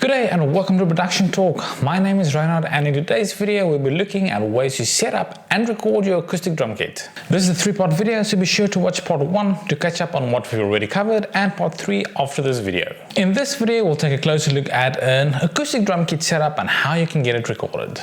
Good day and welcome to Production Talk. My name is Reinhardt, and in today's video we'll be looking at ways to set up and record your acoustic drum kit. This is a three-part video, so be sure to watch part 1 to catch up on what we've already covered and part 3 after this video. In this video we'll take a closer look at an acoustic drum kit setup and how you can get it recorded.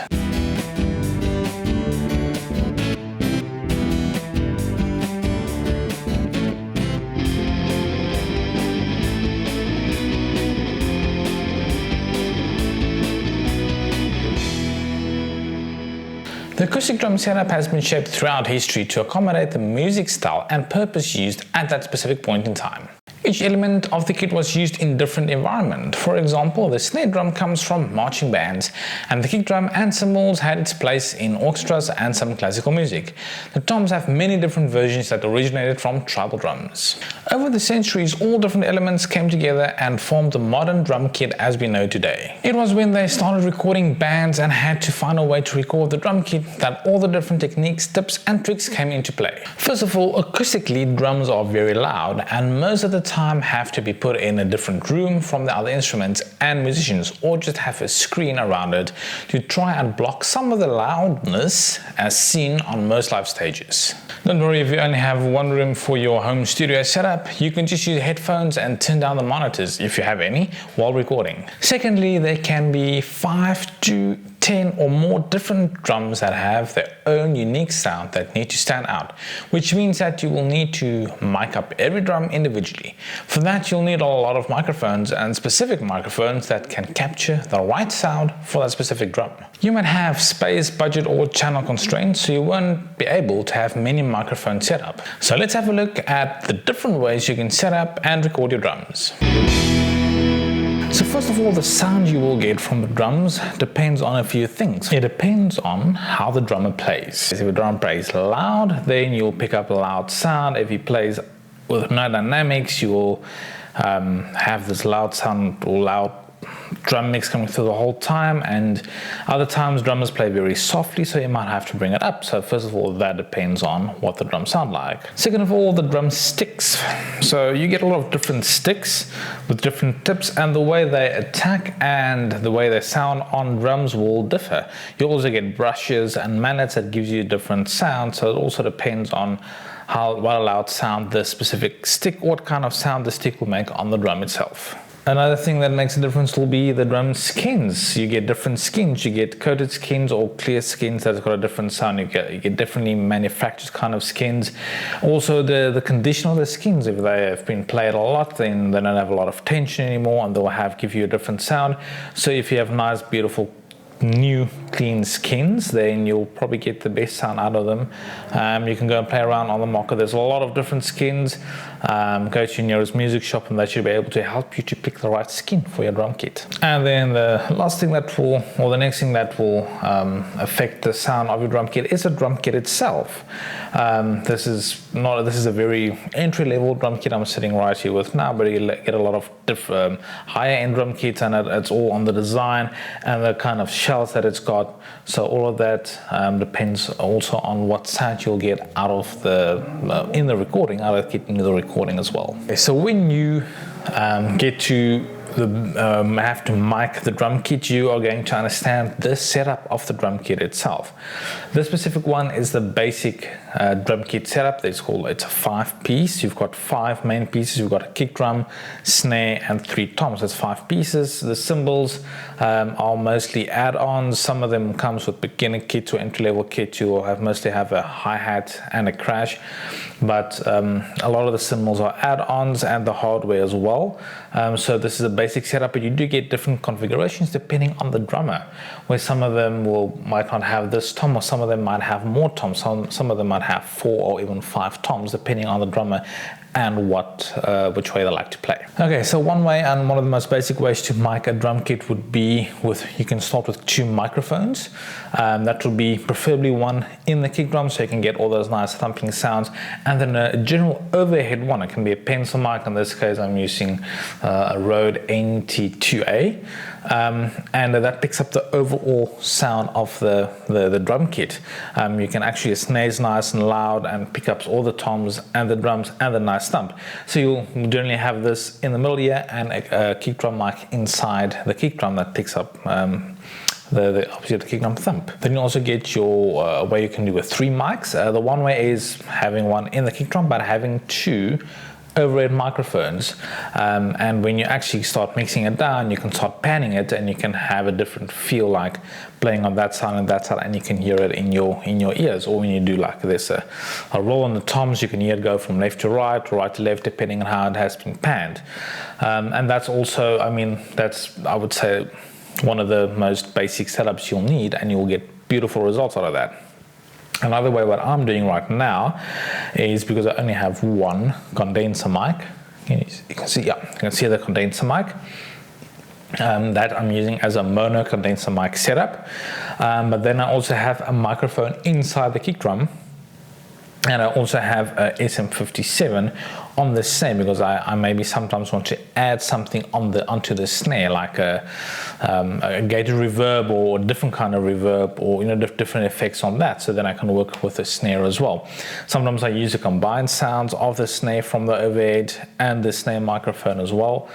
The acoustic drum setup has been shaped throughout history to accommodate the music style and purpose used at that specific point in time. Each element of the kit was used in different environment. For example, the snare drum comes from marching bands, and the kick drum and cymbals had its place in orchestras and some classical music. The toms have many different versions that originated from tribal drums. Over the centuries, all different elements came together and formed the modern drum kit as we know today. It was when they started recording bands and had to find a way to record the drum kit that all the different techniques, tips and tricks came into play. First of all, acoustically, drums are very loud, and most of the time have to be put in a different room from the other instruments and musicians, or just have a screen around it to try and block some of the loudness as seen on most live stages. Don't worry if you only have one room for your home studio setup, you can just use headphones and turn down the monitors if you have any while recording. Secondly, there can be 5 to 10 or more different drums that have their own unique sound that need to stand out, which means that you will need to mic up every drum individually. For that, you'll need a lot of microphones and specific microphones that can capture the right sound for that specific drum. You might have space, budget or channel constraints, so you won't be able to have many microphones set up. So let's have a look at the different ways you can set up and record your drums. So first of all, the sound you will get from the drums depends on a few things. It depends on how the drummer plays. If the drummer plays loud, then you'll pick up a loud sound. If he plays with no dynamics, you will have this loud sound or loud drum mix coming through the whole time, and other times drummers play very softly, so you might have to bring it up. So first of all, that depends on what the drums sound like. Second of all, the drum sticks. So you get a lot of different sticks with different tips, and the way they attack and the way they sound on drums will differ. You also get brushes and mallets that gives you different sounds, so it also depends on what loud sound the specific stick, what kind of sound the stick will make on the drum itself. Another thing that makes a difference will be the drum skins. You get different skins. You get coated skins or clear skins that's got a different sound. You get differently manufactured kind of skins. Also the condition of the skins, if they have been played a lot, then they don't have a lot of tension anymore, and they'll give you a different sound. So if you have nice, beautiful, new clean skins, then you'll probably get the best sound out of them. You can go and play around on the market. There's a lot of different skins. Go to your nearest music shop and they should be able to help you to pick the right skin for your drum kit. And then the last thing that will, or the next thing that will affect the sound of your drum kit is the drum kit itself. This is a very entry-level drum kit I'm sitting right here with now, but you get a lot of different higher-end drum kits, and it's all on the design and the kind of shells that it's got. So all of that depends also on what sound you'll get out of the in the recording, out of the kit into the recording as well. Okay, so when you get to have to mic the drum kit, you are going to understand the setup of the drum kit itself. This specific one is the basic drum kit setup. It's a 5-piece. You've got 5 main pieces. You've got a kick drum, snare and 3 toms. That's 5 pieces. The cymbals are mostly add-ons. Some of them comes with beginner kit to entry-level kit. You will mostly have a hi-hat and a crash, but a lot of the cymbals are add-ons and the hardware as well. So this is a basic setup, but you do get different configurations depending on the drummer, where some of them might not have this tom, or some of them might have more toms. Some of them might have 4 or even 5 toms, depending on the drummer and which way they like to play. Okay, so one way, and one of the most basic ways to mic a drum kit would be you can start with 2 microphones. That will be preferably one in the kick drum, so you can get all those nice thumping sounds, and then a general overhead one. It can be a pencil mic. In this case, I'm using a Rode NT2A, and that picks up the overall sound of the drum kit. You can actually, the snare's nice and loud and pick up all the toms and the drums and the nice nice thump. So you'll generally have this in the middle here and a kick drum mic inside the kick drum that picks up obviously the kick drum thump. Then you also get your way you can do with 3 mics. The one way is having one in the kick drum, but having 2 overhead microphones, and when you actually start mixing it down, you can start panning it and you can have a different feel, like playing on that side and that side, and you can hear it in your ears. Or when you do like this a roll on the toms, you can hear it go from left to right to left, depending on how it has been panned. And that's also, I mean, that's, I would say, one of the most basic setups you'll need, and you'll get beautiful results out of that. Another way what I'm doing right now is, because I only have one condenser mic, you can see, yeah, you can see the condenser mic that I'm using as a mono condenser mic setup, but then I also have a microphone inside the kick drum, and I also have a SM57 on the snare, because I maybe sometimes want to add something onto the snare, like a gated reverb or a different kind of reverb, or different effects on that. So then I can work with the snare as well. Sometimes I use the combined sounds of the snare from the overhead and the snare microphone as well.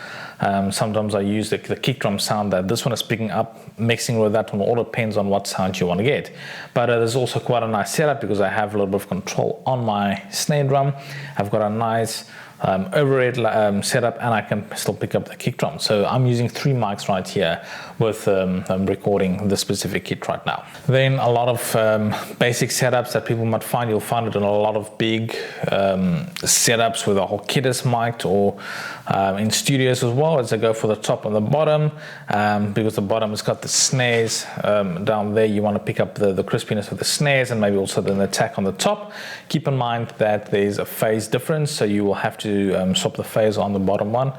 Sometimes I use the kick drum sound that this one is picking up, mixing with that one. All depends on what sound you want to get. But there's also quite a nice setup, because I have a little bit of control on my snare drum. I've got a nice overhead setup, and I can still pick up the kick drum. So I'm using 3 mics right here with recording the specific kit right now. Then a lot of basic setups that people might find, you'll find it in a lot of big setups where the whole kit is mic'd, or in studios as well, as they go for the top and the bottom, because the bottom has got the snares down there. You want to pick up the crispiness of the snares, and maybe also then the attack on the top. Keep in mind that there's a phase difference, so you will have to swap the phase on the bottom one,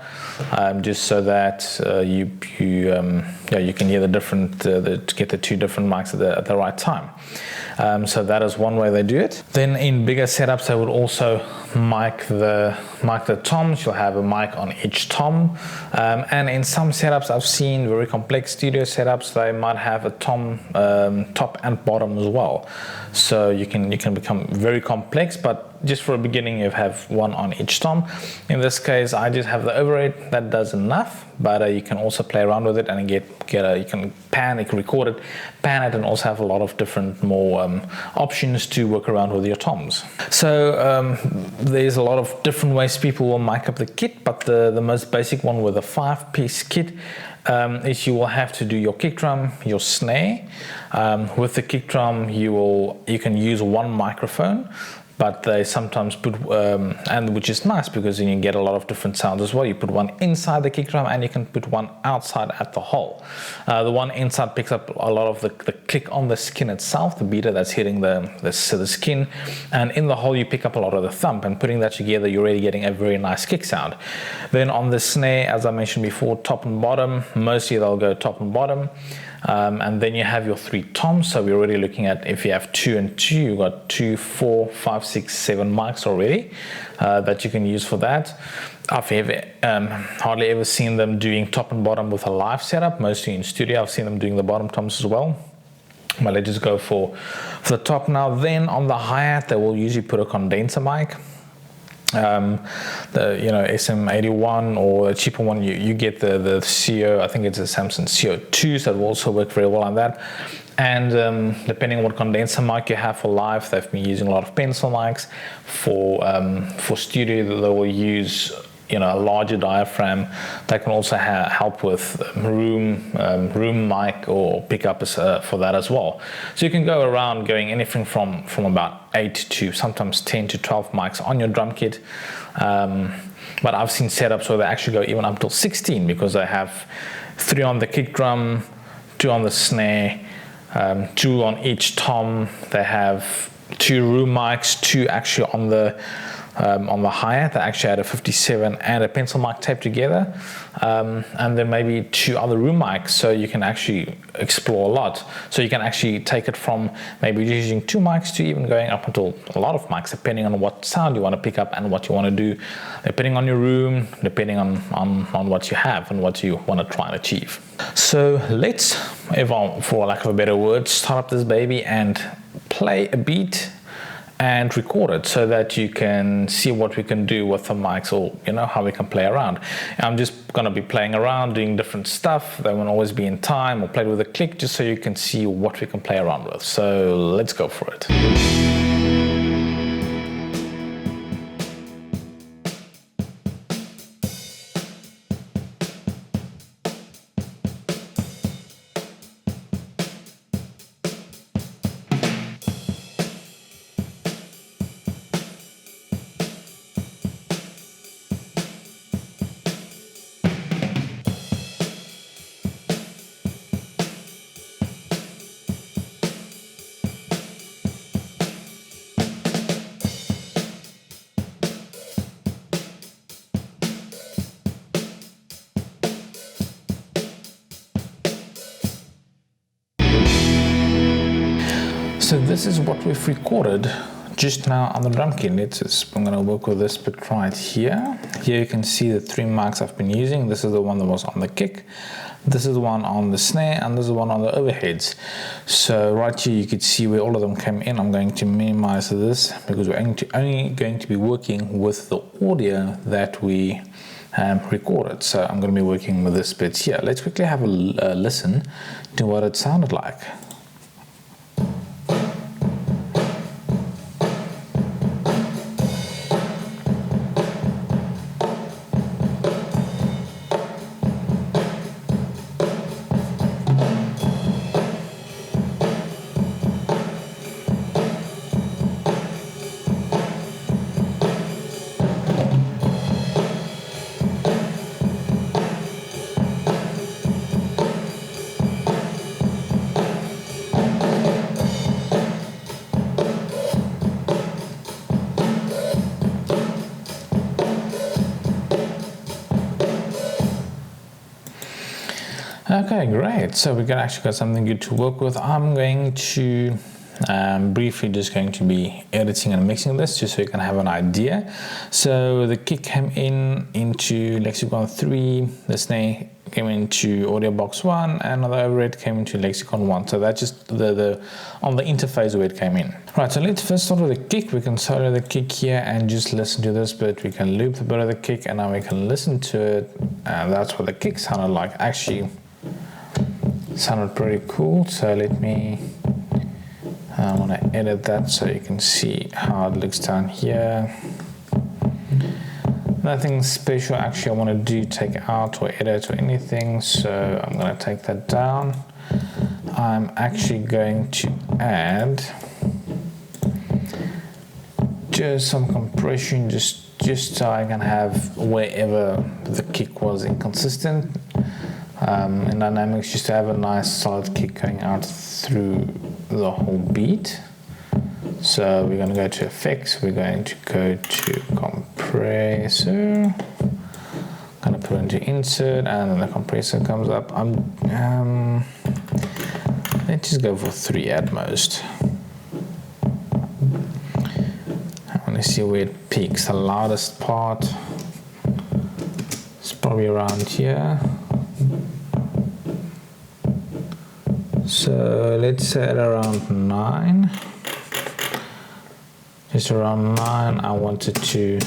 just so that you can hear the different, get the 2 different mics at the right time. So that is one way they do it. Then in bigger setups, they would also mic the toms. You'll have a mic on each tom, and in some setups I've seen, very complex studio setups, they might have a tom top and bottom as well. So you can become very complex, but just for a beginning you have one on each tom. In this case I just have the overhead, that does enough, but you can also play around with it and you can pan, you can record it, pan it, and also have a lot of different more options to work around with your toms. So there's a lot of different ways people will mic up the kit, but the most basic one with a 5-piece kit is you will have to do your kick drum, your snare. With the kick drum you can use 1 microphone, but they sometimes put, and which is nice, because then you get a lot of different sounds as well. You put one inside the kick drum, and you can put one outside at the hole. The one inside picks up a lot of the click on the skin itself, the beater that's hitting the skin, and in the hole you pick up a lot of the thump, and putting that together you're really getting a very nice kick sound. Then on the snare, as I mentioned before, top and bottom, mostly they'll go top and bottom. And then you have your 3 toms, so we're already looking at, if you have 2 and 2, you've got 2, 4, 5, 6, 7 mics already that you can use for that. I've hardly ever seen them doing top and bottom with a live setup, mostly in studio. I've seen them doing the bottom toms as well. But let's just go for the top now. Then on the hi-hat, they will usually put a condenser mic. The SM81 or a cheaper one, you get the CO, I think it's a Samsung CO2, so it will also work very well on that. And depending on what condenser mic you have for live, they've been using a lot of pencil mics. For studio, they will use a larger diaphragm. That can also help with room mic or pickups for that as well. So you can go around going anything from about 8 to sometimes 10 to 12 mics on your drum kit. But I've seen setups where they actually go even up to 16, because they have 3 on the kick drum, 2 on the snare, 2 on each tom. They have 2 room mics, 2 actually on the hi-hat. They actually had a 57 and a pencil mic taped together, and then maybe 2 other room mics, so you can actually explore a lot. So you can actually take it from maybe using 2 mics to even going up until a lot of mics, depending on what sound you want to pick up and what you want to do, depending on your room, depending on what you have and what you want to try and achieve. So let's, for lack of a better word, start up this baby and play a beat and record it so that you can see what we can do with the mics, or how we can play around. I'm just going to be playing around, doing different stuff. They won't always be in time or played with a click, just so you can see what we can play around with. So let's go for it. So this is what we've recorded just now on the drum kit. I'm going to work with this bit right here. Here you can see the 3 mics I've been using. This is the one that was on the kick, this is the one on the snare, and this is the one on the overheads. So right here you could see where all of them came in. I'm going to minimize this because we're only going to be working with the audio that we recorded. So I'm going to be working with this bit here. Let's quickly have a listen to what it sounded like. Okay, great. So we actually got something good to work with. I'm going to briefly just going to be editing and mixing this just so you can have an idea. So the kick came into Lexicon 3, the snare came into audio box 1, and the overhead came into Lexicon 1. So that's just the on the interface where it came in. Right, so let's first start with the kick. We can start with the kick here and just listen to this bit. We can loop the bit of the kick, and now we can listen to it, and that's what the kick sounded like. Actually sounded pretty cool. So I want to edit that so you can see how it looks down here. Nothing special actually I want to take out or edit or anything, so I'm going to take that down. I'm actually going to add just some compression just so I can have wherever the kick was inconsistent. In Dynamics, just to have a nice solid kick going out through the whole beat. So we're going to go to Effects, we're going to go to Compressor, going to put it into Insert, and then the compressor comes up. Let's just go for 3 at most. I want to see where it peaks. The loudest part is probably around here. So let's say at around 9. Just around 9, I wanted to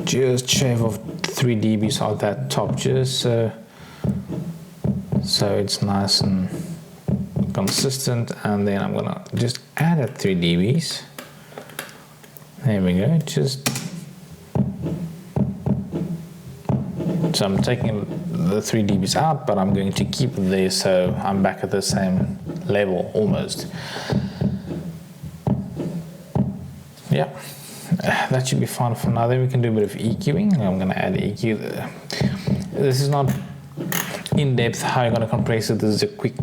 just shave off 3 dBs out that top, just so it's nice and consistent. And then I'm gonna just add at 3 dBs. There we go. So I'm taking the 3 dBs out, but I'm going to keep it there, so I'm back at the same level almost. Yeah, that should be fine for now. Then we can do a bit of EQing. I'm going to add EQ. This is not in depth how you're going to compress it. This is a quick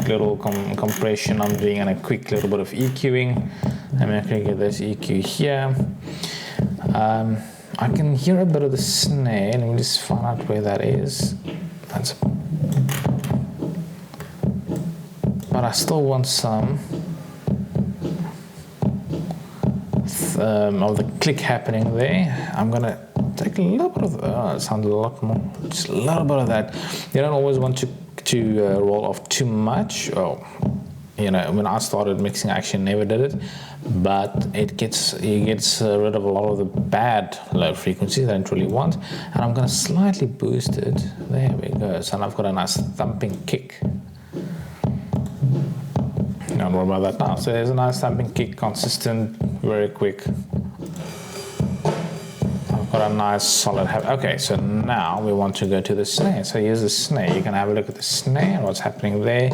little compression I'm doing and a quick little bit of EQing. I'm going to get this EQ here. I can hear a bit of the snare. Let me just find out where that is. But I still want some of the click happening there. I'm gonna take a little bit of it sounds a lot more, just a little bit of that. You don't always want to roll off too much. Oh, you know, when I started mixing, I actually never did it, but it gets rid of a lot of the bad low frequencies that I don't really want. And I'm going to slightly boost it. There we go. So now I've got a nice thumping kick. Don't worry about that now. So there's a nice thumping kick, consistent, very quick. I've got a nice solid Okay, so now we want to go to the snare. So here's the snare. You can have a look at the snare, what's happening there.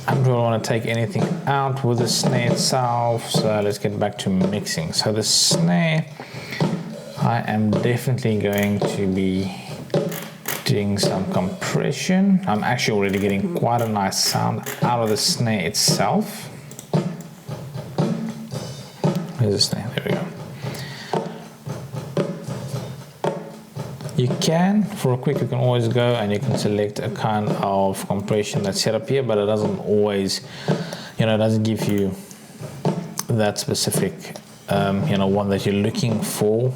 I don't really want to take anything out with the snare itself, so let's get back to mixing. So the snare, I am definitely going to be doing some compression. I'm actually already getting quite a nice sound out of the snare itself. Where's the snare? There we go. You can, for a quick, you can always go and you can select a kind of compression that's set up here, but it doesn't always, you know, it doesn't give you that specific, you know, one that you're looking for.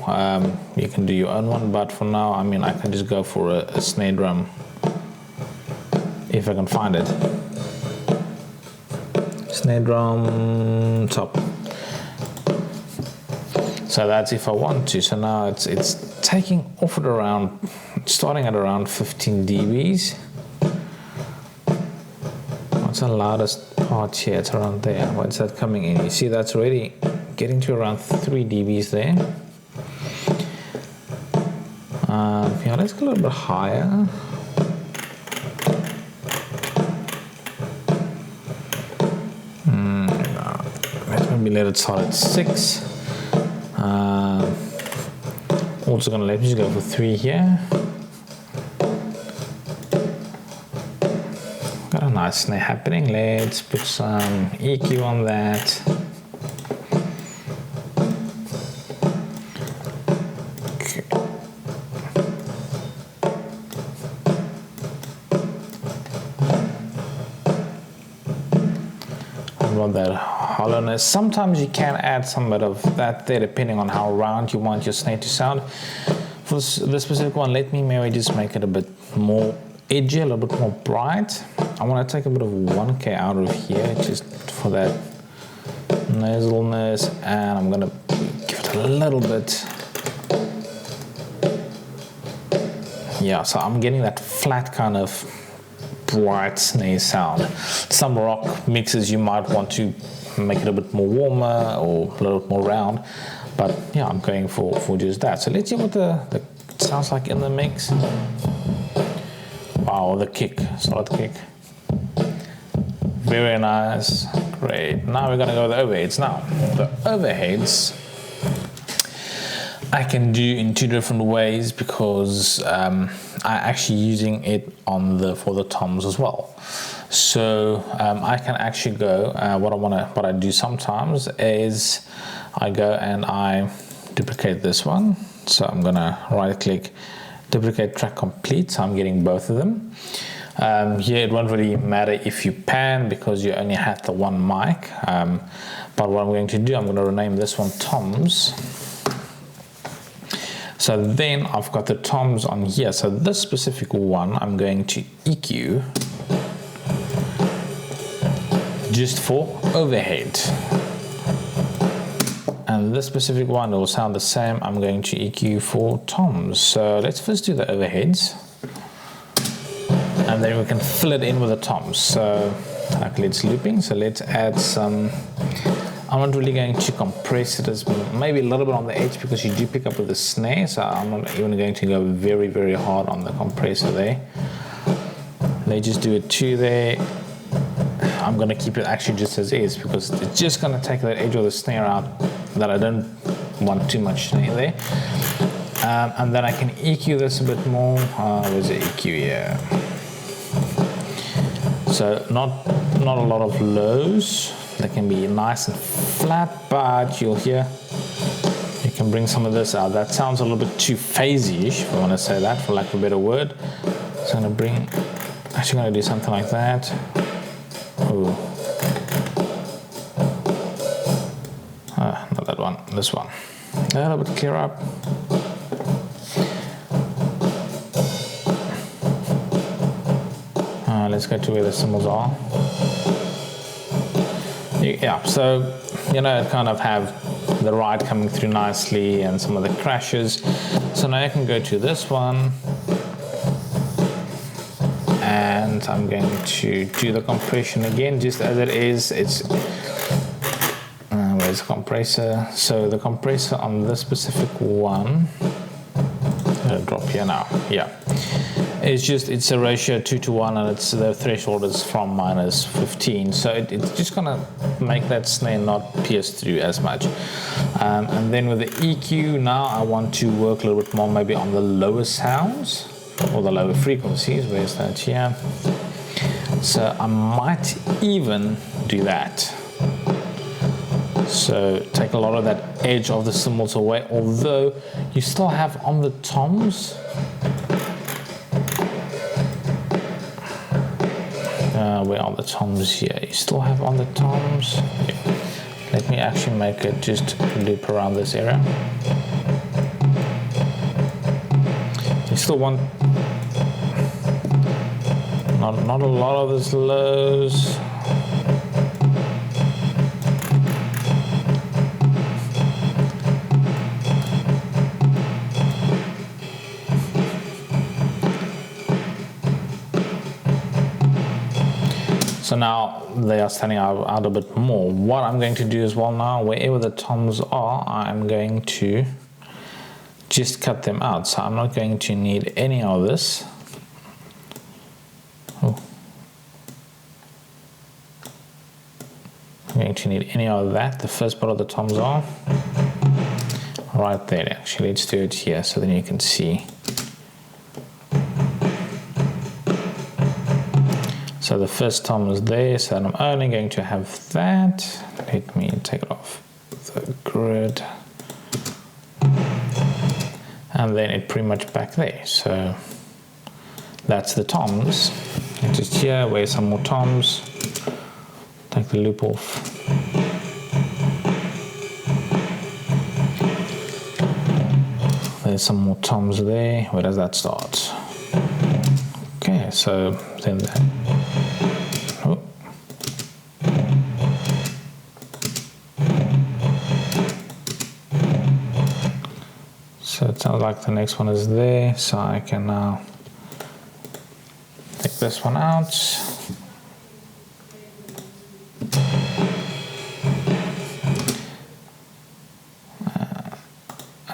You can do your own one, but for now, I mean, I can just go for a snare drum if I can find it. Snare drum top. So that's if I want to. So now it's taking off at around, starting at around 15 dBs. What's the loudest part here? It's around there. What's that coming in? You see that's already getting to around 3 dBs there. Yeah, let's go a little bit higher. Let's maybe let it start at 6. Also gonna let me just go for 3 here. Got a nice snare happening. Let's put some EQ on that. Okay. I want that hollowness. Sometimes you can add some bit of that there depending on how round you want your snare to sound. For this specific one, let me maybe just make it a bit more edgy, a little bit more bright. I want to take a bit of 1K out of here just for that nasalness, and I'm going to give it a little bit. Yeah, so I'm getting that flat kind of bright snare sound. Some rock mixes you might want to make it a bit more warmer or a little bit more round, but yeah, I'm going for just that. So let's see what the it sounds like in the mix. Wow, the kick, solid kick, very nice, great. Now we're gonna go with the overheads. Now the overheads I can do in 2 different ways because I'm actually using it on for the toms as well. So I can actually go. What I do sometimes is I go and I duplicate this one. So I'm gonna right-click, duplicate track complete. So I'm getting both of them. Here it won't really matter if you pan because you only have the one mic. But what I'm going to do, I'm going to rename this one toms. So then I've got the toms on here. So this specific one, I'm going to EQ just for overhead. And this specific one will sound the same. I'm going to EQ for toms. So let's first do the overheads. And then we can fill it in with the toms. So luckily it's looping. So let's add some. I'm not really going to compress it as maybe a little bit on the edge because you do pick up with the snare. So I'm not even going to go very, very hard on the compressor there. Let's just do it 2 there. I'm going to keep it actually just as is because it's just going to take that edge of the snare out that I don't want too much snare there. And then I can EQ this a bit more. Where's the EQ here? So not a lot of lows. They can be nice and flat, but you'll hear you can bring some of this out. That sounds a little bit too phasey-ish, if I want to say that, for lack of a better word. So I'm actually going to do something like that. Ooh. Not that one, this one. A little bit clear up. Let's go to where the cymbals are. Yeah, so it kind of have the ride coming through nicely and some of the crashes. So now I can go to this one, and I'm going to do the compression again just as it is. It's where's the compressor? So the compressor on this specific one, I'll drop here now. Yeah, it's a ratio 2:1, and the threshold is from -15. So it's just gonna make that snare not pierce through as much. And then with the EQ, now I want to work a little bit more maybe on the lower sounds or the lower frequencies. Where's that here? So I might even do that. So take a lot of that edge of the cymbals away, although you still have on the toms. Where are the toms here? You still have on the toms. Yeah. Let me actually make it just loop around this area. You still want not a lot of these lows. So now they are standing out a bit more. What I'm going to do as well now, wherever the toms are, I'm going to just cut them out. So I'm not going to need any of this. Oh. I'm going to need any of that. The first part of the toms are right there. Actually, let's do it here so then you can see. So the first tom is there, so I'm only going to have that. Let me take it off the grid. And then it pretty much back there. So that's the toms. And just here, where's some more toms. Take the loop off. There's some more toms there. Where does that start? Okay, so then that. Oh. So it sounds like the next one is there, so I can now take this one out.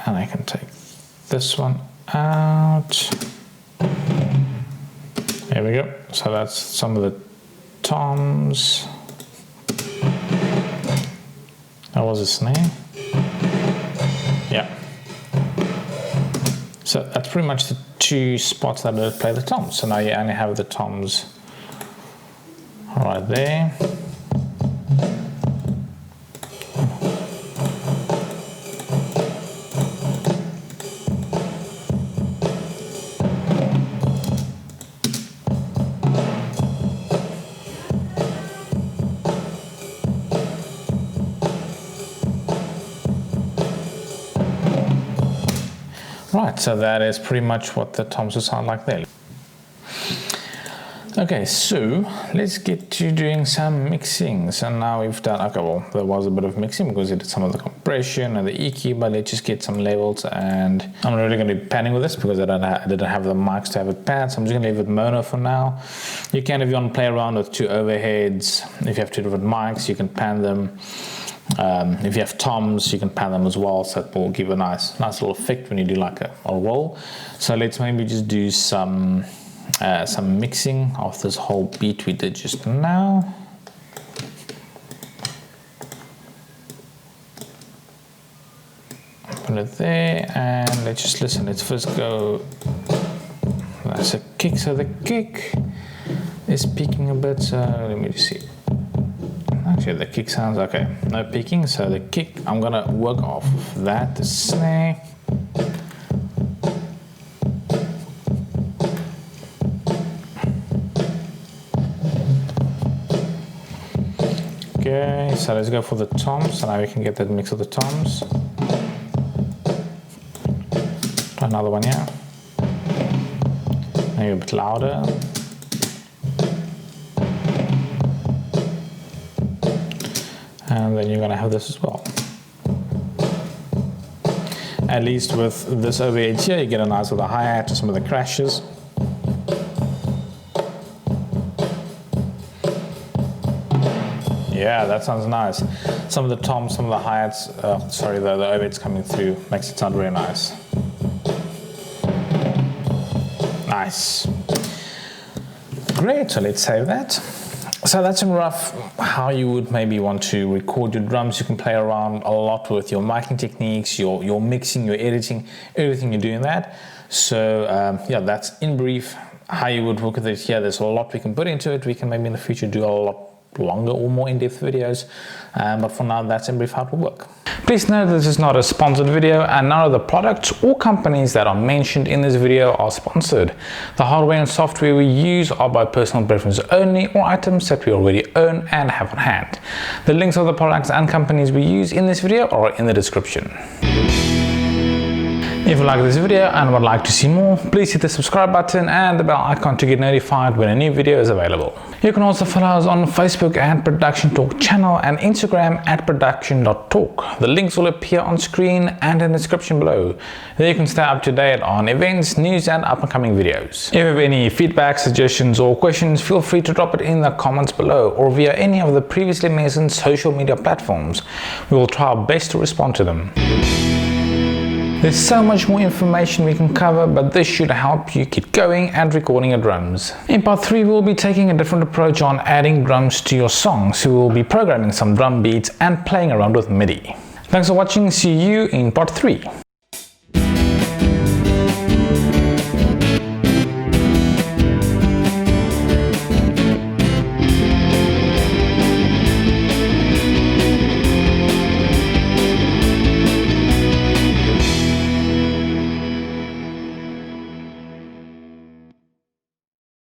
And I can take this one out. There we go. So that's some of the toms. That was a snare. Yeah. So that's pretty much the two spots that I play the toms. So now you only have the toms right there. Right, so that is pretty much what the toms will sound like there. Okay, so let's get to doing some mixing. So now we've done, okay, well, there was a bit of mixing because we did some of the compression and the EQ, but let's just get some levels. And I'm really going to be panning with this because I didn't have the mics to have it panned, so I'm just going to leave it mono for now. You can, if you want to play around with two overheads, if you have two different mics, you can pan them. If you have toms, you can pan them as well, so it will give a nice little effect when you do like a roll. So let's maybe just do some mixing of this whole beat we did just now. Put it there, and let's just listen. Let's first go. That's a kick, so the kick is peaking a bit. So let me just see. Actually, the kick sounds okay. No peaking, so the kick, I'm gonna work off of that. The snare. Okay, so let's go for the toms. So now we can get that mix of the toms. Another one here. Maybe a bit louder. And then you're going to have this as well. At least with this overhead here, you get a nice little hi-hat to some of the crashes. Yeah, that sounds nice. Some of the toms, some of the hi-hats, the overheads coming through makes it sound really nice. Nice. Great, so let's save that. So that's in rough how you would maybe want to record your drums. You can play around a lot with your miking techniques, your mixing, your editing, everything you do in that. So yeah, that's in brief how you would work with it here. There's a lot we can put into it. We can maybe in the future do a lot longer or more in-depth videos, but for now that's in brief how it will work. Please note this is not a sponsored video and none of the products or companies that are mentioned in this video are sponsored. The hardware and software we use are by personal preference only or items that we already own and have on hand. The links of the products and companies we use in this video are in the description. If you like this video and would like to see more, please hit the subscribe button and the bell icon to get notified when a new video is available. You can also follow us on Facebook at Production Talk channel and Instagram at production.talk. The links will appear on screen and in the description below. There you can stay up to date on events, news and up-and-coming videos. If you have any feedback, suggestions or questions, feel free to drop it in the comments below or via any of the previously mentioned social media platforms. We will try our best to respond to them. There's so much more information we can cover, but this should help you get going and recording your drums. In part 3, we'll be taking a different approach on adding drums to your songs. So we'll be programming some drum beats and playing around with MIDI. Thanks for watching. See you in part 3.